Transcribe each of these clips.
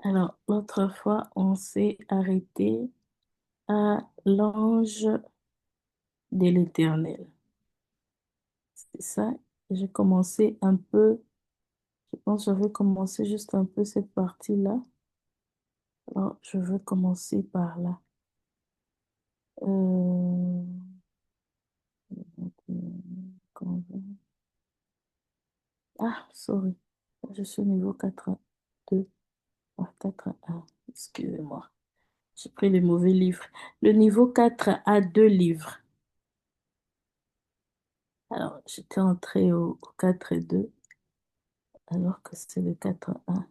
Alors, l'autre fois, on s'est arrêté à l'ange de l'Éternel. C'est ça. J'ai commencé un peu, je pense que j'avais commencé juste un peu cette partie-là. Alors, je veux commencer par là. Euh, Ah, sorry. Je suis au niveau 4.2. Ah, 4.1. Excusez-moi. J'ai pris le mauvais livre. Le niveau 4 a deux livres. Alors, j'étais entrée au 4.2, alors que c'est le 4.1.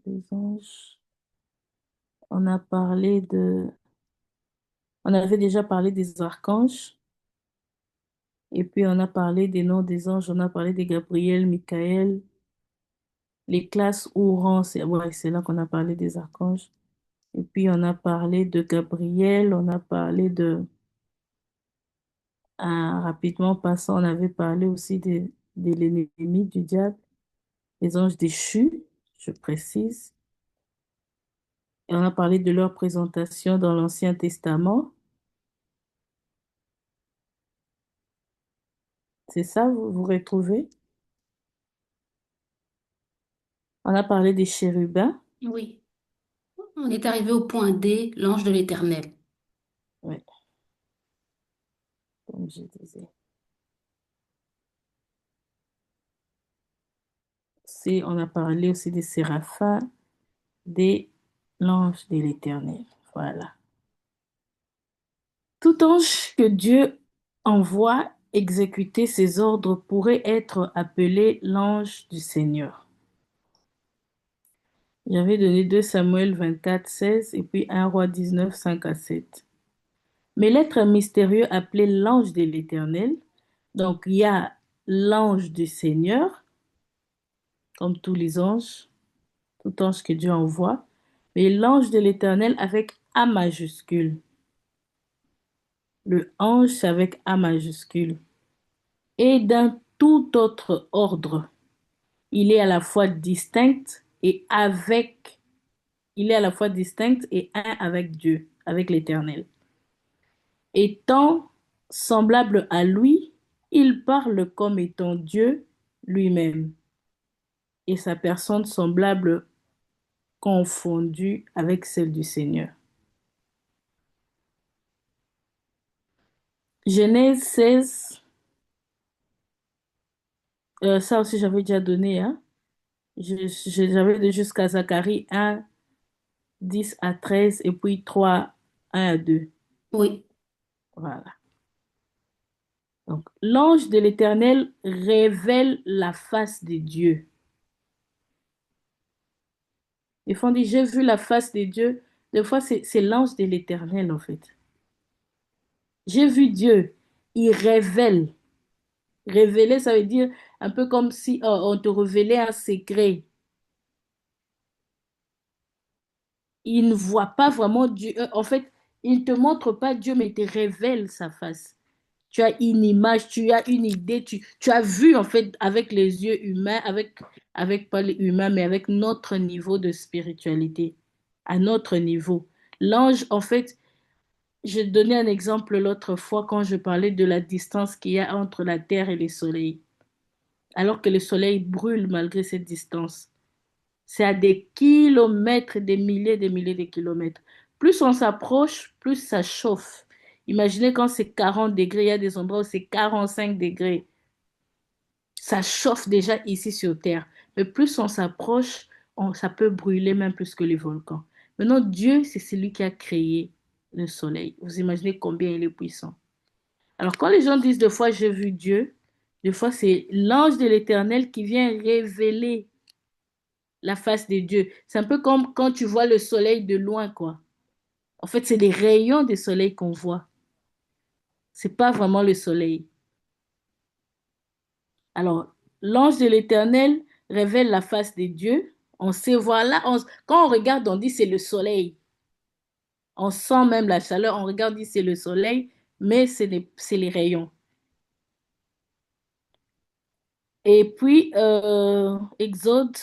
Les anges, on a parlé de... On avait déjà parlé des archanges, et puis on a parlé des noms des anges, on a parlé de Gabriel, Michael, les classes ou rangs, c'est ouais, c'est là qu'on a parlé des archanges. Et puis on a parlé de Gabriel, on a parlé de... rapidement passant, on avait parlé aussi de l'ennemi du diable, les anges déchus, je précise. Et on a parlé de leur présentation dans l'Ancien Testament. C'est ça, vous retrouvez? On a parlé des chérubins. Oui, on est arrivé au point D, l'ange de l'Éternel. Oui, comme je disais. On a parlé aussi des séraphins, des l'ange de l'Éternel. Voilà. Tout ange que Dieu envoie exécuter ses ordres pourrait être appelé l'ange du Seigneur. J'avais donné 2 Samuel 24, 16 et puis 1 Roi 19, 5 à 7. Mais l'être mystérieux appelé l'ange de l'Éternel, donc il y a l'ange du Seigneur, comme tous les anges, tout ange que Dieu envoie, mais l'ange de l'Éternel avec A majuscule. Le ange, c'est avec A majuscule. Et d'un tout autre ordre, il est à la fois distinct et avec, il est à la fois distinct et un avec Dieu, avec l'Éternel. Étant semblable à lui, il parle comme étant Dieu lui-même et sa personne semblable confondue avec celle du Seigneur. Genèse 16, ça aussi j'avais déjà donné, hein. J'avais de jusqu'à Zacharie 1, 10 à 13 et puis 3, 1 à 2. Oui, Voilà. Donc, l'ange de l'Éternel révèle la face de Dieu. Des fois, on dit, j'ai vu la face de Dieu. Des fois, c'est l'ange de l'Éternel, en fait. J'ai vu Dieu. Il révèle. Révéler, ça veut dire un peu comme si on te révélait un secret. Il ne voit pas vraiment Dieu. En fait, il ne te montre pas Dieu, mais il te révèle sa face. Tu as une image, tu as une idée, tu as vu en fait avec les yeux humains, avec pas les humains, mais avec notre niveau de spiritualité, à notre niveau. L'ange, en fait, j'ai donné un exemple l'autre fois quand je parlais de la distance qu'il y a entre la Terre et le Soleil, alors que le Soleil brûle malgré cette distance. C'est à des kilomètres, des milliers de kilomètres. Plus on s'approche, plus ça chauffe. Imaginez quand c'est 40 degrés, il y a des endroits où c'est 45 degrés. Ça chauffe déjà ici sur Terre. Mais plus on s'approche, ça peut brûler même plus que les volcans. Maintenant, Dieu, c'est celui qui a créé le soleil. Vous imaginez combien il est puissant. Alors, quand les gens disent deux fois j'ai vu Dieu, des fois c'est l'ange de l'Éternel qui vient révéler la face de Dieu. C'est un peu comme quand tu vois le soleil de loin, quoi. En fait, c'est des rayons du soleil qu'on voit. C'est pas vraiment le soleil. Alors, l'ange de l'Éternel révèle la face de Dieu. On sait, voilà, quand on regarde, on dit c'est le soleil. On sent même la chaleur, on regarde, on dit c'est le soleil, mais c'est les rayons. Et puis, Exode.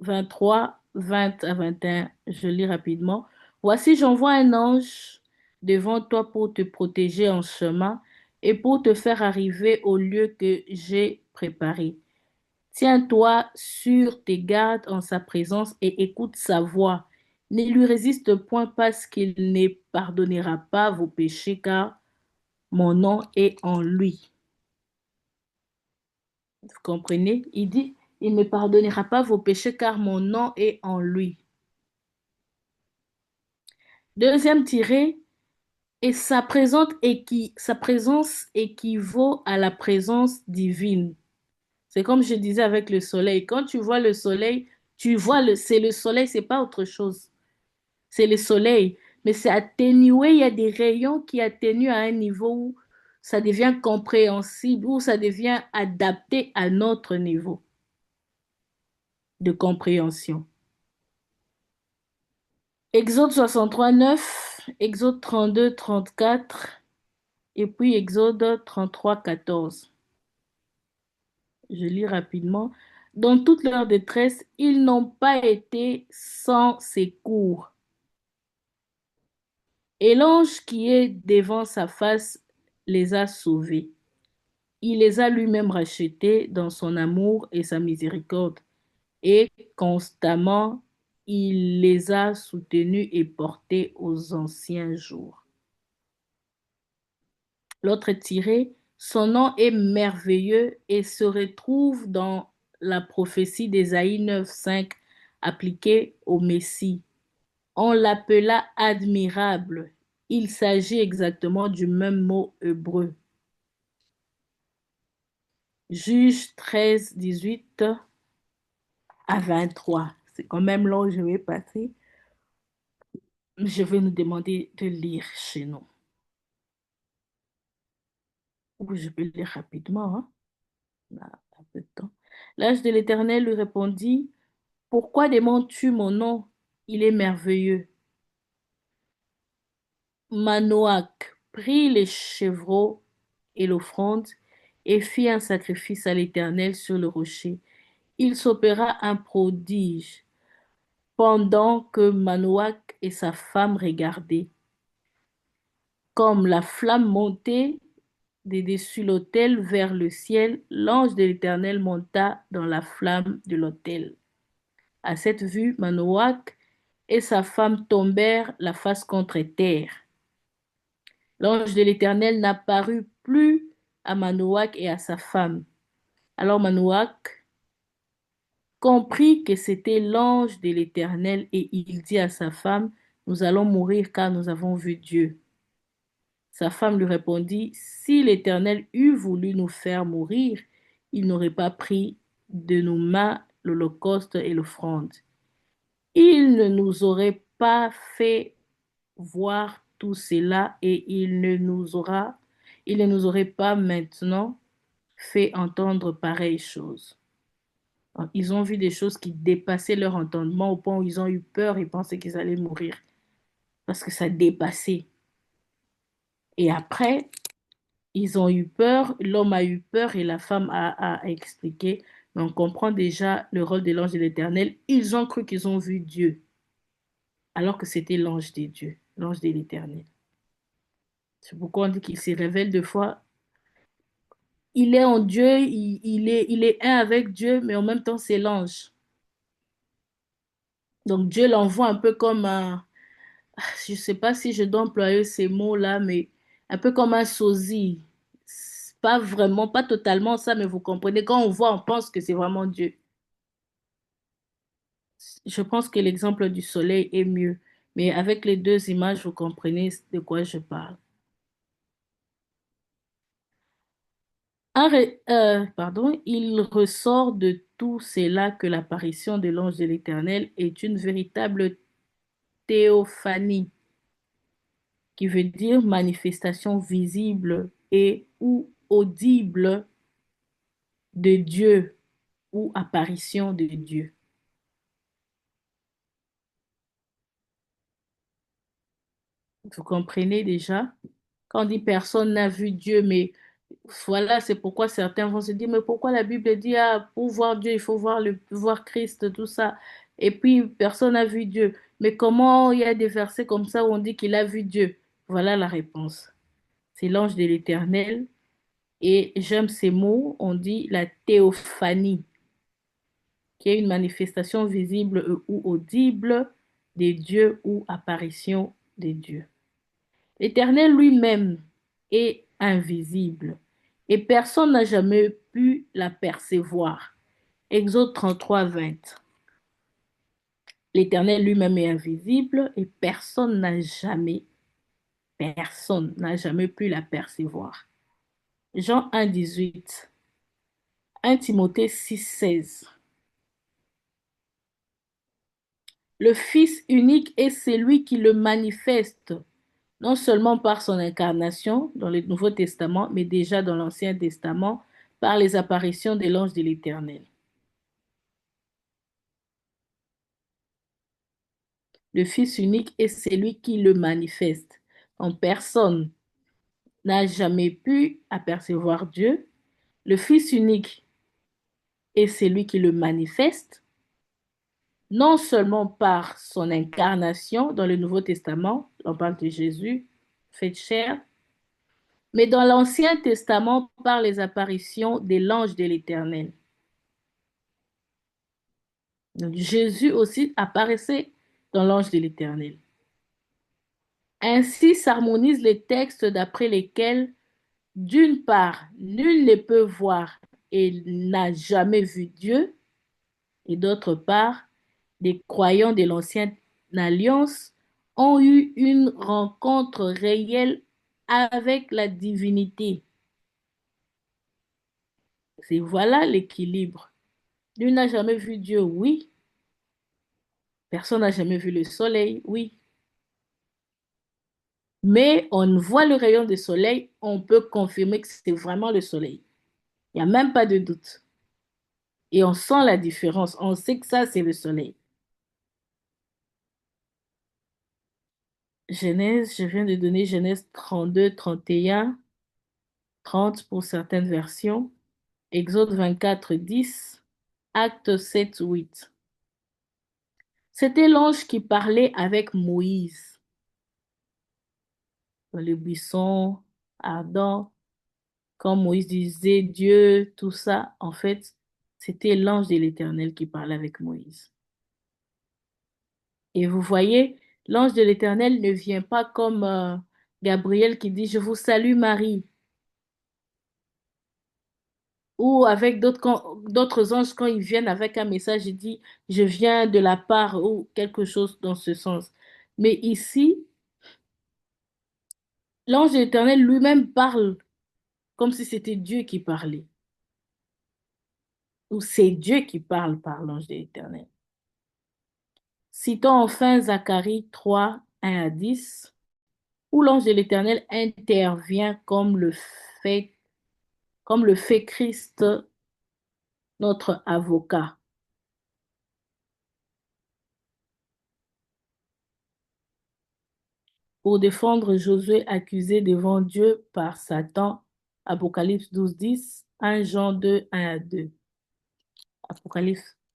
23, 20 à 21, je lis rapidement. Voici, j'envoie un ange devant toi pour te protéger en chemin et pour te faire arriver au lieu que j'ai préparé. Tiens-toi sur tes gardes en sa présence et écoute sa voix. Ne lui résiste point parce qu'il ne pardonnera pas vos péchés, car mon nom est en lui. Vous comprenez? Il dit, il ne pardonnera pas vos péchés, car mon nom est en lui. Deuxième tiré, et sa présence équivaut à la présence divine. C'est comme je disais avec le soleil. Quand tu vois le soleil, c'est le soleil, c'est pas autre chose. C'est le soleil. Mais c'est atténué, il y a des rayons qui atténuent à un niveau où ça devient compréhensible, où ça devient adapté à notre niveau de compréhension. Exode 63 9, Exode 32 34 et puis Exode 33 14. Je lis rapidement. Dans toute leur détresse, ils n'ont pas été sans secours. Et l'ange qui est devant sa face les a sauvés. Il les a lui-même rachetés dans son amour et sa miséricorde. Et constamment, il les a soutenus et portés aux anciens jours. L'autre est tiré, son nom est merveilleux et se retrouve dans la prophétie d'Ésaïe 9:5 appliquée au Messie. On l'appela admirable. Il s'agit exactement du même mot hébreu. Juge 13:18 à 23. C'est quand même long, je vais passer. Je vais nous demander de lire chez nous. Ou je peux lire rapidement, hein. On a un peu de temps. L'ange de l'Éternel lui répondit, pourquoi demandes-tu mon nom? Il est merveilleux. Manoach prit les chevreaux et l'offrande et fit un sacrifice à l'Éternel sur le rocher. Il s'opéra un prodige pendant que Manoach et sa femme regardaient. Comme la flamme montait de dessus l'autel vers le ciel, l'ange de l'Éternel monta dans la flamme de l'autel. À cette vue, Manoach et sa femme tombèrent la face contre terre. L'ange de l'Éternel n'apparut plus à Manoach et à sa femme. Alors Manoach comprit que c'était l'ange de l'Éternel et il dit à sa femme, nous allons mourir car nous avons vu Dieu. Sa femme lui répondit, si l'Éternel eût voulu nous faire mourir, il n'aurait pas pris de nos mains l'holocauste et l'offrande. Il ne nous aurait pas fait voir tout cela et il ne nous aurait pas maintenant fait entendre pareille chose. Ils ont vu des choses qui dépassaient leur entendement au point où ils ont eu peur et pensaient qu'ils allaient mourir parce que ça dépassait. Et après, ils ont eu peur, l'homme a eu peur et la femme a expliqué. Mais on comprend déjà le rôle de l'ange de l'Éternel. Ils ont cru qu'ils ont vu Dieu, alors que c'était l'ange de Dieu, l'ange de l'Éternel. C'est pourquoi on dit qu'il se révèle deux fois. Il est en Dieu, il est un avec Dieu, mais en même temps, c'est l'ange. Donc Dieu l'envoie un peu comme un, je ne sais pas si je dois employer ces mots-là, mais un peu comme un sosie. C'est pas vraiment, pas totalement ça, mais vous comprenez, quand on voit, on pense que c'est vraiment Dieu. Je pense que l'exemple du soleil est mieux, mais avec les deux images, vous comprenez de quoi je parle. Pardon, il ressort de tout cela que l'apparition de l'ange de l'Éternel est une véritable théophanie, qui veut dire manifestation visible et ou audible de Dieu ou apparition de Dieu. Vous comprenez déjà? Quand on dit personne n'a vu Dieu, mais Voilà, c'est pourquoi certains vont se dire, mais pourquoi la Bible dit, ah, pour voir Dieu, il faut voir Christ, tout ça. Et puis, personne n'a vu Dieu. Mais comment il y a des versets comme ça où on dit qu'il a vu Dieu? Voilà la réponse. C'est l'ange de l'Éternel. Et j'aime ces mots, on dit la théophanie, qui est une manifestation visible ou audible des dieux ou apparition des dieux. L'Éternel lui-même est invisible et personne n'a jamais pu l'apercevoir. Exode 33, 20. L'Éternel lui-même est invisible et personne n'a jamais pu l'apercevoir. Jean 1, 18. 1 Timothée 6, 16. Le Fils unique est celui qui le manifeste, non seulement par son incarnation dans le Nouveau Testament, mais déjà dans l'Ancien Testament, par les apparitions de l'ange de l'Éternel. Le Fils unique est celui qui le manifeste. En personne n'a jamais pu apercevoir Dieu. Le Fils unique est celui qui le manifeste, non seulement par son incarnation dans le Nouveau Testament, on parle de Jésus, fait chair, mais dans l'Ancien Testament par les apparitions de l'ange de l'Éternel. Donc, Jésus aussi apparaissait dans l'ange de l'Éternel. Ainsi s'harmonisent les textes d'après lesquels, d'une part, nul ne peut voir et n'a jamais vu Dieu, et d'autre part, les croyants de l'ancienne alliance ont eu une rencontre réelle avec la divinité. C'est voilà l'équilibre. Nul n'a jamais vu Dieu, oui. Personne n'a jamais vu le soleil, oui. Mais on voit le rayon du soleil, on peut confirmer que c'est vraiment le soleil. Il n'y a même pas de doute. Et on sent la différence. On sait que ça, c'est le soleil. Genèse, je viens de donner Genèse 32, 31, 30 pour certaines versions. Exode 24, 10. Acte 7, 8. C'était l'ange qui parlait avec Moïse dans le buisson ardent. Quand Moïse disait Dieu, tout ça, en fait, c'était l'ange de l'Éternel qui parlait avec Moïse. Et vous voyez, l'ange de l'Éternel ne vient pas comme Gabriel qui dit, je vous salue Marie. Ou avec d'autres anges, quand ils viennent avec un message, ils disent, je viens de la part ou quelque chose dans ce sens. Mais ici, l'ange de l'Éternel lui-même parle comme si c'était Dieu qui parlait. Ou c'est Dieu qui parle par l'ange de l'Éternel. Citons enfin Zacharie 3, 1 à 10, où l'ange de l'Éternel intervient comme le fait Christ, notre avocat. Pour défendre Josué accusé devant Dieu par Satan, Apocalypse 12, 10, 1 Jean 2, 1 à 2.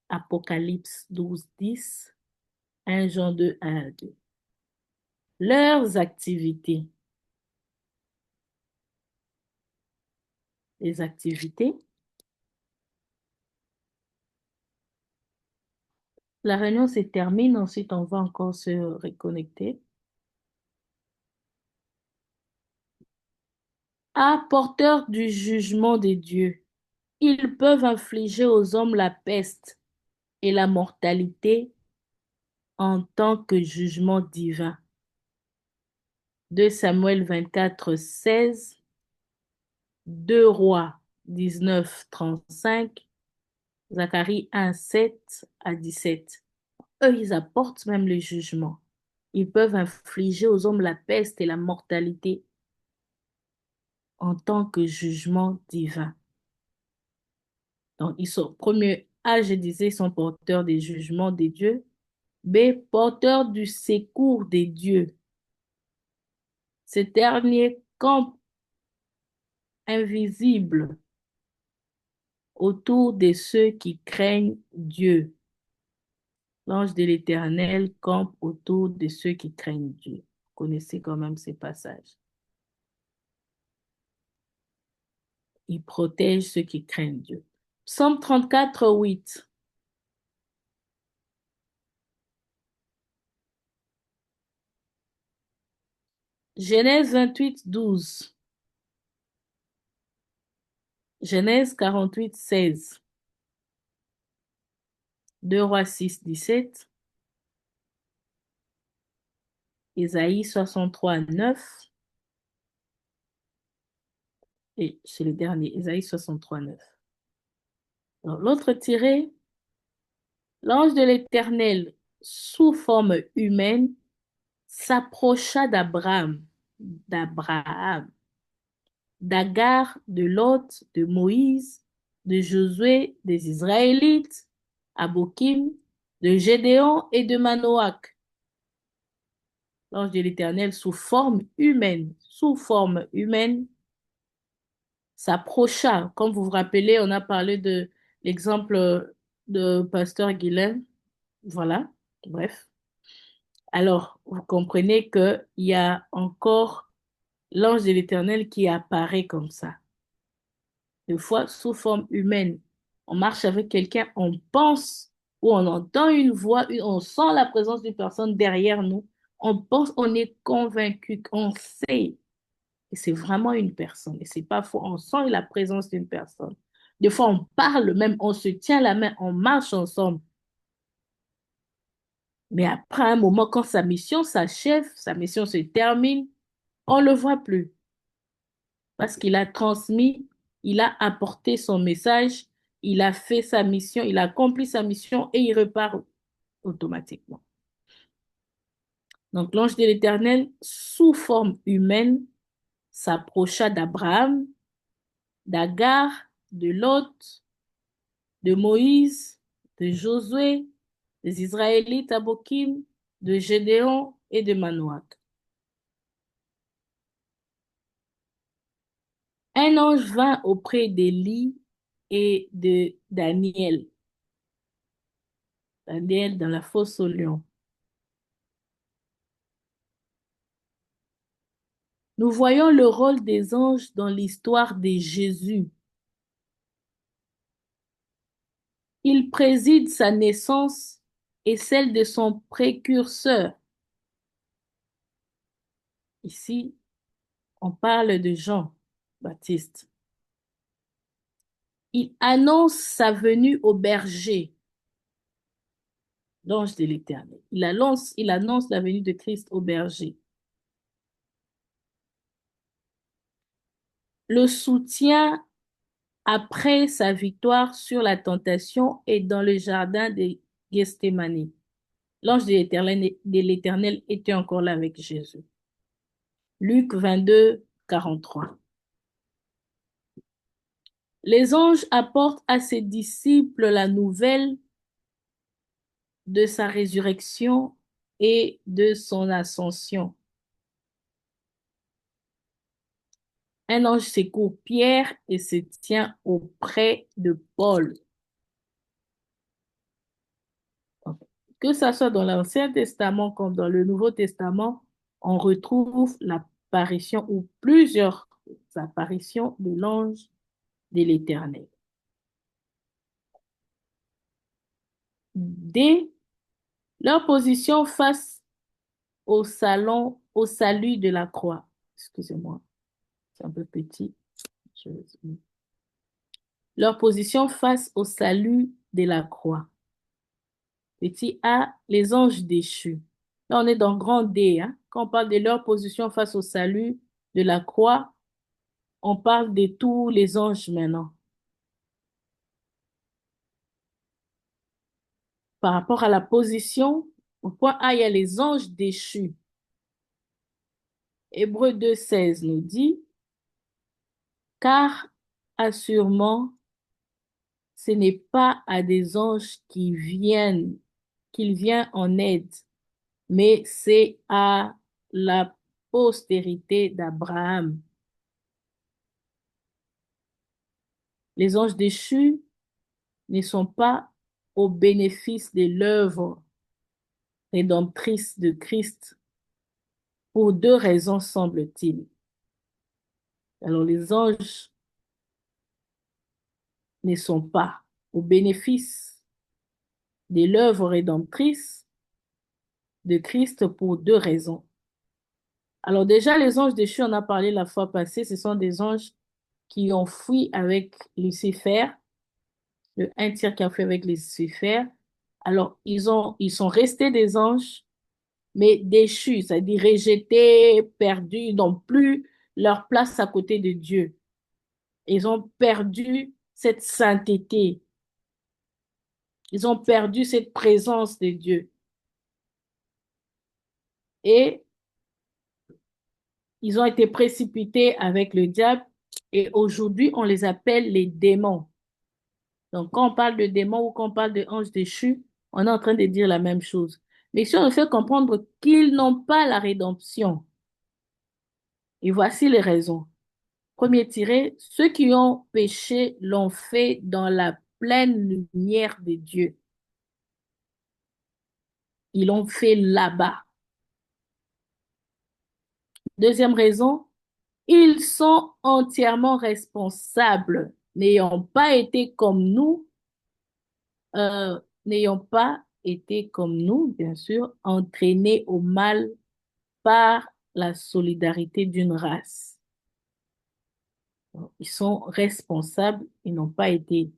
Apocalypse 12, 10, 1 Jean 2, 1 à 2. Leurs activités. Les activités. La réunion se termine, ensuite on va encore se reconnecter. Ah, porteurs du jugement des dieux, ils peuvent infliger aux hommes la peste et la mortalité en tant que jugement divin. 2 Samuel 24, 16, 2 Rois 19, 35, Zacharie 1, 7 à 17. Eux, ils apportent même le jugement. Ils peuvent infliger aux hommes la peste et la mortalité en tant que jugement divin. Donc, ils sont, premier A, je disais, ils sont porteurs des jugements des dieux. B, porteurs du secours des dieux. Ces derniers campent invisible autour de ceux qui craignent Dieu. L'ange de l'Éternel campe autour de ceux qui craignent Dieu. Vous connaissez quand même ces passages. Il protège ceux qui craignent Dieu. Psaume 34, 8. Genèse 28, 12. Genèse 48, 16. 2 Rois 6, 17. Ésaïe 63, 9. Et c'est le dernier, Ésaïe 63, 9. L'autre tiré, l'ange de l'Éternel, sous forme humaine, s'approcha d'Abraham, d'Agar, de Lot, de Moïse, de Josué, des Israélites, Abokim, de Gédéon et de Manoach. L'ange de l'Éternel sous forme humaine, s'approcha. Comme vous vous rappelez, on a parlé de l'exemple de Pasteur Guilain. Voilà, bref. Alors, vous comprenez qu'il y a encore l'ange de l'Éternel qui apparaît comme ça, des fois sous forme humaine. On marche avec quelqu'un, on pense ou on entend une voix, on sent la présence d'une personne derrière nous. On pense, on est convaincu, on sait que c'est vraiment une personne. Et c'est pas faux, on sent la présence d'une personne. Des fois, on parle même, on se tient la main, on marche ensemble. Mais après un moment, quand sa mission s'achève, sa mission se termine, on ne le voit plus. Parce qu'il a transmis, il a apporté son message, il a fait sa mission, il a accompli sa mission et il repart automatiquement. Donc l'ange de l'Éternel, sous forme humaine, s'approcha d'Abraham, d'Agar, de Lot, de Moïse, de Josué, des Israélites à Bokim, de Gédéon et de Manoach. Un ange vint auprès d'Élie et de Daniel. Daniel dans la fosse aux lions. Nous voyons le rôle des anges dans l'histoire de Jésus. Il préside sa naissance et celle de son précurseur. Ici, on parle de Jean-Baptiste. Il annonce sa venue au berger, l'ange de l'Éternel. Il annonce la venue de Christ au berger. Le soutien après sa victoire sur la tentation et dans le jardin de Gethsémani. L'ange de l'Éternel était encore là avec Jésus. Luc 22, 43. Les anges apportent à ses disciples la nouvelle de sa résurrection et de son ascension. Un ange secourt Pierre et se tient auprès de Paul. Que ça soit dans l'Ancien Testament comme dans le Nouveau Testament, on retrouve l'apparition ou plusieurs apparitions de l'ange de l'Éternel. Dès leur position face au salut de la croix. Excusez-moi, c'est un peu petit. Leur position face au salut de la croix. Petit a, les anges déchus. Là, on est dans grand D. Hein? Quand on parle de leur position face au salut de la croix, on parle de tous les anges maintenant. Par rapport à la position, au point A, il y a les anges déchus. Hébreux 2,16 nous dit, car assurément, ce n'est pas à des anges qu'il vient en aide, mais c'est à la postérité d'Abraham. Les anges déchus ne sont pas au bénéfice de l'œuvre rédemptrice de Christ pour deux raisons, semble-t-il. Alors, les anges ne sont pas au bénéfice de l'œuvre rédemptrice de Christ pour deux raisons. Alors déjà, les anges déchus, on a parlé la fois passée, ce sont des anges qui ont fui avec Lucifer, le un tiers qui a fui avec Lucifer. Alors, ils sont restés des anges, mais déchus, c'est-à-dire rejetés, perdus, ils n'ont plus leur place à côté de Dieu. Ils ont perdu cette sainteté. Ils ont perdu cette présence de Dieu. Et ils ont été précipités avec le diable. Et aujourd'hui, on les appelle les démons. Donc, quand on parle de démons ou quand on parle de anges déchus, on est en train de dire la même chose. Mais si on fait comprendre qu'ils n'ont pas la rédemption, et voici les raisons. Premier tiré, ceux qui ont péché l'ont fait dans la pleine lumière de Dieu. Ils l'ont fait là-bas. Deuxième raison, ils sont entièrement responsables, n'ayant pas été comme nous, bien sûr, entraînés au mal par la solidarité d'une race. Donc, ils sont responsables, ils n'ont pas été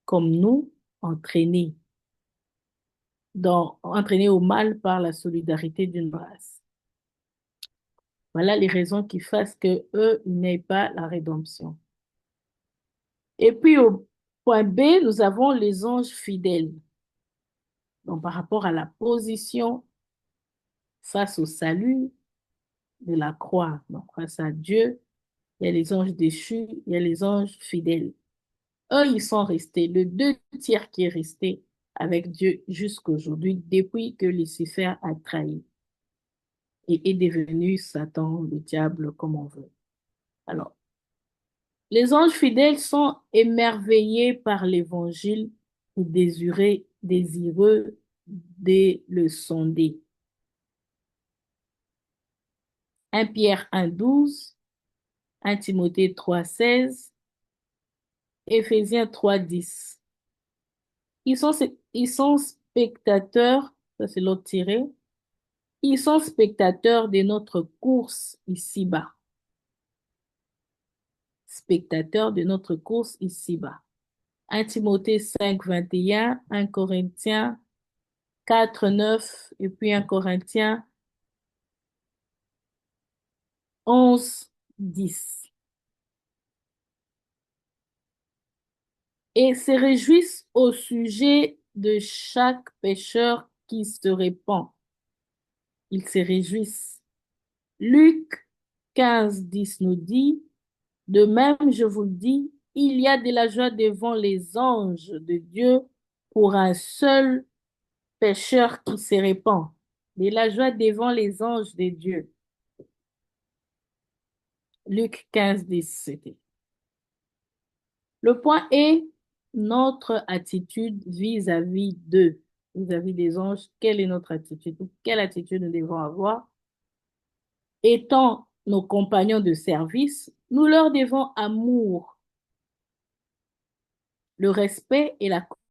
comme nous, entraînés, entraînés au mal par la solidarité d'une race. Voilà les raisons qui fassent que eux n'aient pas la rédemption. Et puis au point B, nous avons les anges fidèles. Donc par rapport à la position face au salut de la croix, donc face à Dieu, il y a les anges déchus, il y a les anges fidèles. Eux, ils sont restés, le deux tiers qui est resté avec Dieu jusqu'aujourd'hui, depuis que Lucifer a trahi et est devenu Satan, le diable, comme on veut. Alors, les anges fidèles sont émerveillés par l'évangile et désireux de le sonder. 1 Pierre 1,12, 1 Timothée 3,16, Éphésiens 3,10. Ils sont spectateurs, ça c'est l'autre tiré, ils sont spectateurs de notre course ici-bas. Spectateurs de notre course ici-bas. 1 Timothée 5,21, 1 Corinthiens 4,9 et puis 1 Corinthiens 11,10. Et se réjouissent au sujet de chaque pécheur qui se répand. Ils se réjouissent. Luc 15,10 nous dit, de même, je vous le dis, il y a de la joie devant les anges de Dieu pour un seul pécheur qui se répand. De la joie devant les anges de Dieu. Luc 15,10, c'était. Le point est notre attitude vis-à-vis d'eux, vis-à-vis des anges. Quelle est notre attitude? Quelle attitude nous devons avoir? Étant nos compagnons de service, nous leur devons amour, le respect et la